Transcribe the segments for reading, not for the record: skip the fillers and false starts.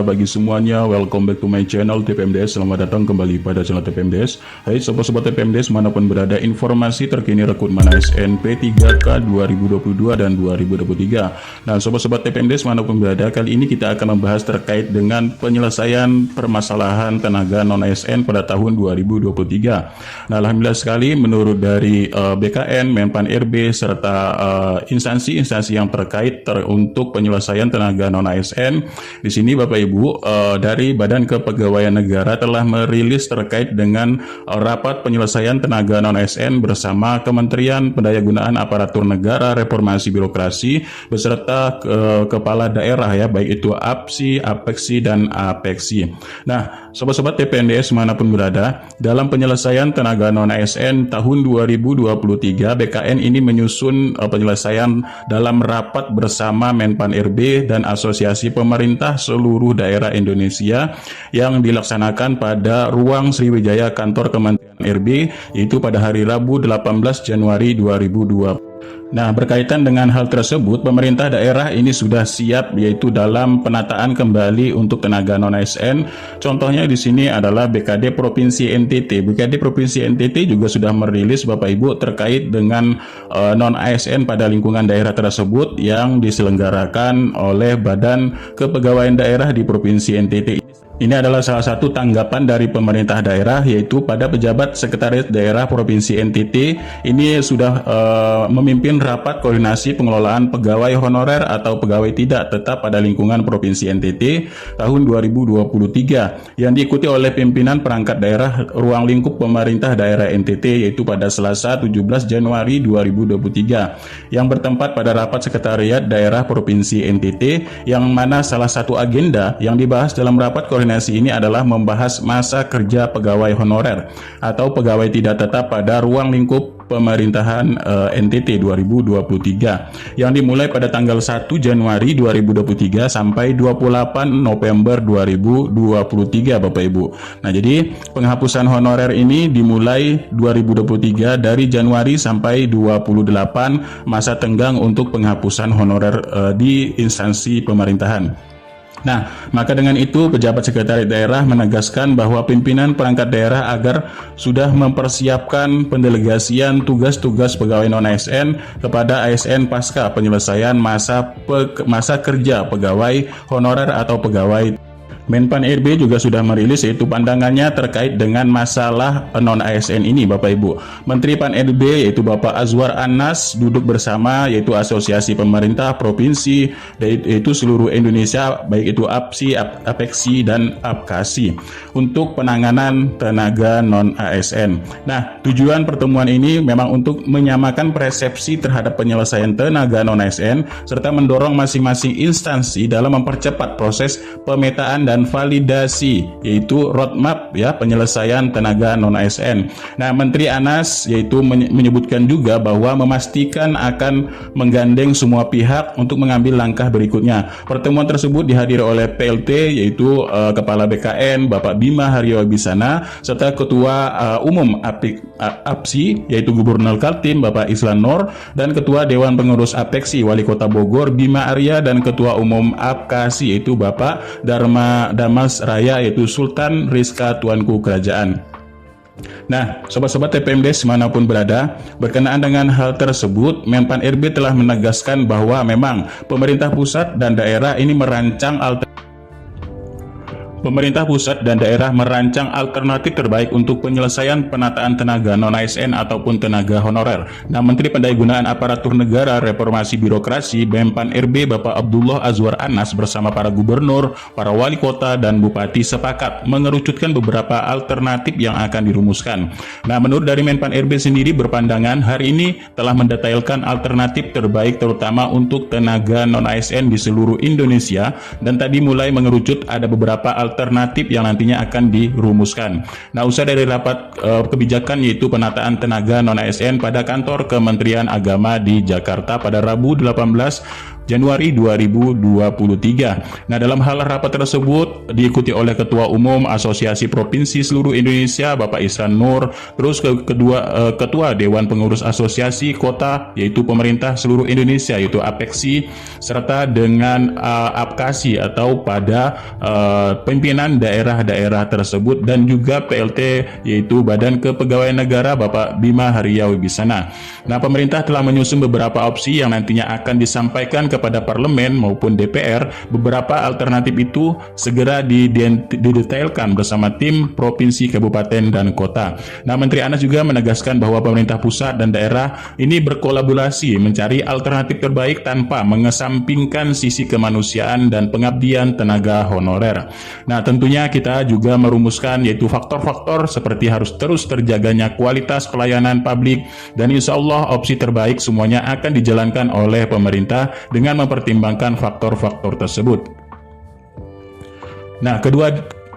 Bagi semuanya, welcome back to my channel TPMDS. Selamat datang kembali pada channel TPMDS. Hai sobat-sobat TPMDS manapun berada, informasi terkini rekrutmen ASN P3K 2022 dan 2023. Nah sobat-sobat TPMDS manapun berada, kali ini kita akan membahas terkait dengan penyelesaian permasalahan tenaga non-ASN pada tahun 2023. Nah alhamdulillah sekali, menurut dari BKN, Menpan RB, serta instansi-instansi yang terkait untuk penyelesaian tenaga non-ASN, di sini Bapak Ibu, dari Badan Kepegawaian Negara telah merilis terkait dengan rapat penyelesaian tenaga non-ASN bersama Kementerian Pendayagunaan Aparatur Negara, Reformasi Birokrasi beserta kepala daerah ya, baik itu APSI, APEKSI dan APEKSI. Nah, sobat-sobat TPMDS manapun berada, dalam penyelesaian tenaga non-ASN tahun 2023, BKN ini menyusun penyelesaian dalam rapat bersama Menpan RB dan Asosiasi Pemerintah seluruh daerah Indonesia yang dilaksanakan pada Ruang Sriwijaya Kantor Kementerian RB, yaitu pada hari Rabu 18 Januari 2020. Nah, berkaitan dengan hal tersebut, pemerintah daerah ini sudah siap, yaitu dalam penataan kembali untuk tenaga non-ASN. Contohnya di sini adalah BKD Provinsi NTT. BKD Provinsi NTT juga sudah merilis Bapak Ibu terkait dengan non-ASN pada lingkungan daerah tersebut yang diselenggarakan oleh Badan Kepegawaian Daerah di Provinsi NTT. Ini adalah salah satu tanggapan dari pemerintah daerah, yaitu pada pejabat Sekretariat Daerah Provinsi NTT ini sudah memimpin rapat koordinasi pengelolaan pegawai honorer atau pegawai tidak tetap pada lingkungan Provinsi NTT tahun 2023 yang diikuti oleh pimpinan perangkat daerah ruang lingkup pemerintah daerah NTT, yaitu pada Selasa 17 Januari 2023 yang bertempat pada rapat Sekretariat Daerah Provinsi NTT, yang mana salah satu agenda yang dibahas dalam rapat koordinasi ini adalah membahas masa kerja pegawai honorer atau pegawai tidak tetap pada ruang lingkup pemerintahan NTT 2023 yang dimulai pada tanggal 1 Januari 2023 sampai 28 November 2023 Bapak Ibu. Nah, jadi penghapusan honorer ini dimulai 2023 dari Januari sampai 28 masa tenggang untuk penghapusan honorer di instansi pemerintahan. Nah, maka dengan itu pejabat sekretariat daerah menegaskan bahwa pimpinan perangkat daerah agar sudah mempersiapkan pendelegasian tugas-tugas pegawai non-ASN kepada ASN pasca penyelesaian masa kerja pegawai honorer atau pegawai. Menpan RB juga sudah merilis yaitu pandangannya terkait dengan masalah non-ASN ini Bapak Ibu. Menteri Pan RB yaitu Bapak Azwar Anas duduk bersama yaitu Asosiasi Pemerintah Provinsi yaitu seluruh Indonesia, baik itu APSI, APEKSI dan APKASI untuk penanganan tenaga non-ASN. Nah, tujuan pertemuan ini memang untuk menyamakan persepsi terhadap penyelesaian tenaga non-ASN serta mendorong masing-masing instansi dalam mempercepat proses pemetaan dan validasi yaitu roadmap ya penyelesaian tenaga non-ASN. Nah, Menteri Anas yaitu menyebutkan juga bahwa memastikan akan menggandeng semua pihak untuk mengambil langkah berikutnya. Pertemuan tersebut dihadiri oleh PLT yaitu Kepala BKN Bapak Bima Haryawibisana serta Ketua Umum APSI yaitu Gubernur Kaltim Bapak Islan Nur dan Ketua Dewan Pengurus APEKSI Wali Kota Bogor Bima Arya dan Ketua Umum APKASI yaitu Bapak Damas Raya yaitu Sultan Rizka Tuanku Kerajaan. Nah, sobat-sobat TPMDS manapun berada, berkenaan dengan hal tersebut, Menpan RB telah menegaskan bahwa memang pemerintah pusat dan daerah ini merancang alternatif terbaik untuk penyelesaian penataan tenaga non-ASN ataupun tenaga honorer. Nah, Menteri Pendayagunaan Aparatur Negara, Reformasi Birokrasi, Menpan RB Bapak Abdullah Azwar Anas bersama para gubernur, para wali kota dan bupati sepakat mengerucutkan beberapa alternatif yang akan dirumuskan. Nah, menurut dari Menpan RB sendiri berpandangan hari ini telah mendetailkan alternatif terbaik terutama untuk tenaga non-ASN di seluruh Indonesia dan tadi mulai mengerucut ada beberapa alternatif yang nantinya akan dirumuskan. Nah, usai dari rapat kebijakan yaitu penataan tenaga non-ASN pada kantor Kementerian Agama di Jakarta pada Rabu 18 Januari 2023. Nah, dalam hal rapat tersebut diikuti oleh Ketua Umum Asosiasi Provinsi seluruh Indonesia Bapak Isran Nur, terus Ketua Dewan Pengurus Asosiasi Kota yaitu pemerintah seluruh Indonesia yaitu APEKSI, serta dengan APKASI atau pada pimpinan daerah-daerah tersebut, dan juga PLT yaitu Badan Kepegawaian Negara Bapak Bima Haria Wibisana. Nah, pemerintah telah menyusun beberapa opsi yang nantinya akan disampaikan kepada parlemen maupun DPR. Beberapa alternatif itu segera didetailkan bersama tim provinsi, kabupaten, dan kota. Nah, Menteri Anas juga menegaskan bahwa pemerintah pusat dan daerah ini berkolaborasi mencari alternatif terbaik tanpa mengesampingkan sisi kemanusiaan dan pengabdian tenaga honorer. Nah, tentunya kita juga merumuskan yaitu faktor-faktor seperti harus terus terjaganya kualitas pelayanan publik, dan insya Allah opsi terbaik semuanya akan dijalankan oleh pemerintah dengan mempertimbangkan faktor-faktor tersebut.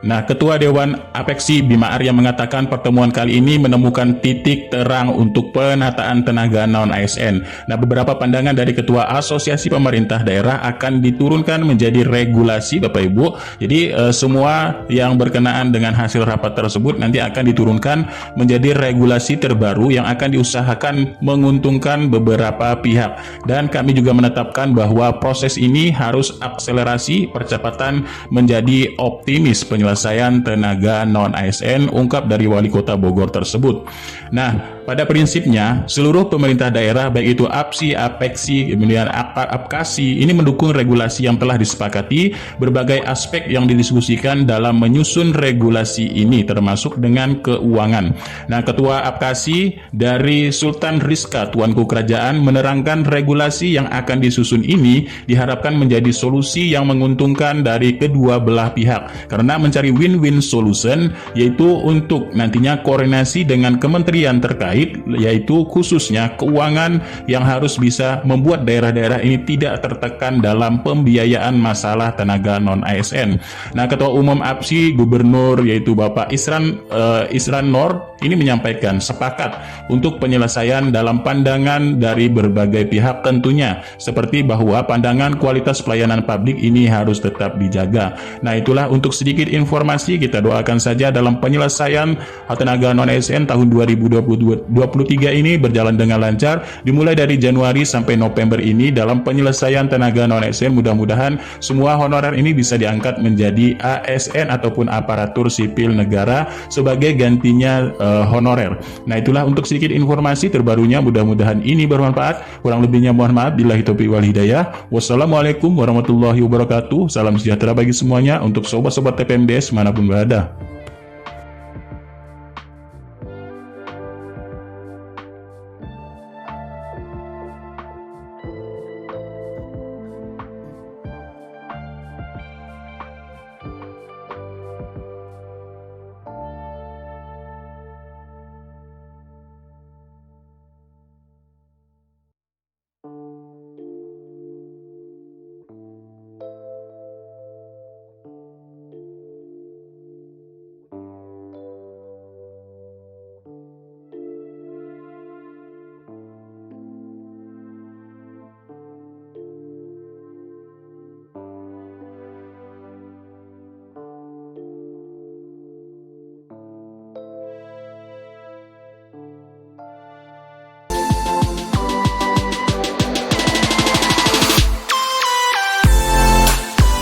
Ketua Dewan APEKSI Bima Arya mengatakan pertemuan kali ini menemukan titik terang untuk penataan tenaga non-ASN. Nah, beberapa pandangan dari Ketua Asosiasi Pemerintah Daerah akan diturunkan menjadi regulasi, Bapak Ibu. Jadi semua yang berkenaan dengan hasil rapat tersebut nanti akan diturunkan menjadi regulasi terbaru yang akan diusahakan menguntungkan beberapa pihak. Dan kami juga menetapkan bahwa proses ini harus akselerasi percepatan menjadi optimis penyelesaian tenaga non-ASN, ungkap dari Wali Kota Bogor tersebut. Nah, pada prinsipnya seluruh pemerintah daerah baik itu APSI, APEKSI, kemudian APKASI ini mendukung regulasi yang telah disepakati. Berbagai aspek yang didiskusikan dalam menyusun regulasi ini termasuk dengan keuangan. Nah, Ketua APKASI dari Sultan Rizka Tuanku Kerajaan menerangkan regulasi yang akan disusun ini diharapkan menjadi solusi yang menguntungkan dari kedua belah pihak karena mencari win-win solution, yaitu untuk nantinya koordinasi dengan kementerian terkait, yaitu khususnya keuangan yang harus bisa membuat daerah-daerah ini tidak tertekan dalam pembiayaan masalah tenaga non-ASN. Nah, Ketua Umum APSI Gubernur yaitu Bapak Isran Nur ini menyampaikan sepakat untuk penyelesaian dalam pandangan dari berbagai pihak, tentunya seperti bahwa pandangan kualitas pelayanan publik ini harus tetap dijaga. Nah, itulah untuk sedikit informasi. Kita doakan saja dalam penyelesaian tenaga non-ASN tahun 2023 ini berjalan dengan lancar, dimulai dari Januari sampai November ini. Dalam penyelesaian tenaga non-ASN, mudah-mudahan semua honorer ini bisa diangkat menjadi ASN ataupun aparatur sipil negara sebagai gantinya honorer. Nah, itulah untuk sedikit informasi terbarunya, mudah-mudahan ini bermanfaat. Kurang lebihnya mohon maaf. Billahi taufiq wal hidayah. Wassalamualaikum warahmatullahi wabarakatuh. Salam sejahtera bagi semuanya untuk sobat-sobat TPMDS manapun berada.